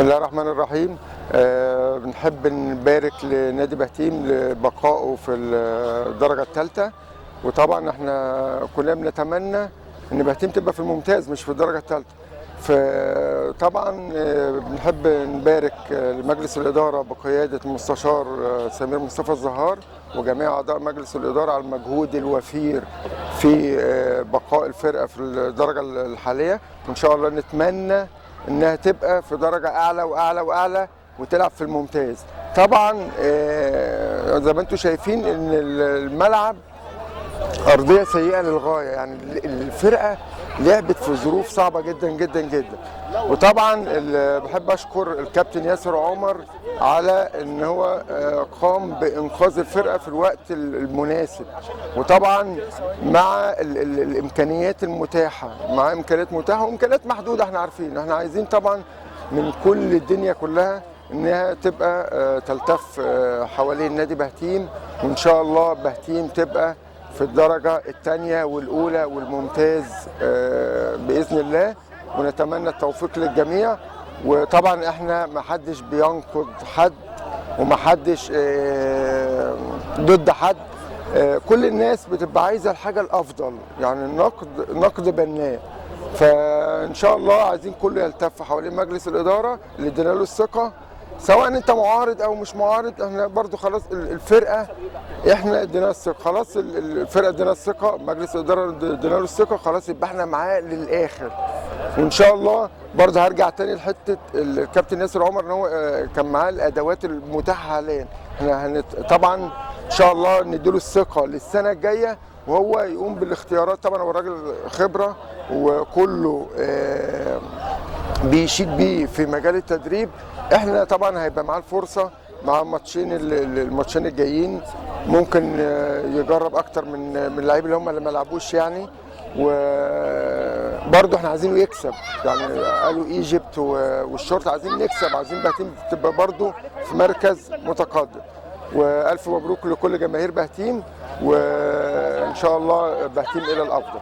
الله الرحمن الرحيم. بنحب نبارك لنادي بهتيم لبقائه في الدرجة الثالثة، وطبعا احنا كلنا بنتمنى ان بهتيم تبقى في الممتاز مش في الدرجة الثالثة. فطبعا بنحب نبارك لمجلس الإدارة بقيادة المستشار سمير مصطفى الزهار وجميع أعضاء مجلس الإدارة على المجهود الوفير في بقاء الفرقة في الدرجة الحالية، وإن شاء الله نتمنى انها تبقى في درجه اعلى واعلى واعلى وتلعب في الممتاز. طبعا زي ما انتم شايفين ان الملعب ارضيه سيئه للغايه، يعني الفرقه لعبت في ظروف صعبه جدا جدا جدا. وطبعا بحب اشكر الكابتن ياسر عمر على ان هو قام بانقاذ الفرقه في الوقت المناسب، وطبعا مع الامكانيات المتاحه، مع امكانيات متاحه وامكانيات محدوده. احنا عارفين احنا عايزين طبعا من كل الدنيا كلها انها تبقى تلتف حوالين نادي بهتيم، وان شاء الله بهتيم تبقى في الدرجة الثانية والأولى والممتاز بإذن الله، ونتمنى التوفيق للجميع. وطبعا احنا ما حدش بينقد حد وما حدش ضد حد، كل الناس بتبقى عايزة الحاجة الأفضل، يعني النقد بناء. فإن شاء الله عايزين كله يلتف حوالين مجلس الإدارة اللي ادينا له الثقة، سواء انت معارض او مش معارض. احنا برضو خلاص الفرقه احنا ادينا الثقه، خلاص الفرقه ادينا الثقه، مجلس الاداره ادينا له الثقه، خلاص يبقى احنا معاه للاخر. وان شاء الله برضه هرجع تاني لحته الكابتن ياسر عمر ان هو كان معاه الادوات المتاحه حاليا. احنا طبعا ان شاء الله نديله الثقه للسنه الجايه وهو يقوم بالاختيارات. طبعا هو راجل خبره وكله بيشيد بيه في مجال التدريب. احنا طبعا هيبقى معاه الفرصه مع الماتشين الجايين، ممكن يجرب اكتر من اللعيبه اللي هم اللي ما لعبوش يعني. وبرضه احنا عايزينه يكسب، يعني قالوا ايجيبت والشرطه عايزين نكسب، عايزين بهتيم تبقى برضه في مركز متقدم. والف مبروك لكل جماهير بهتيم، وان شاء الله بهتيم الى الافضل.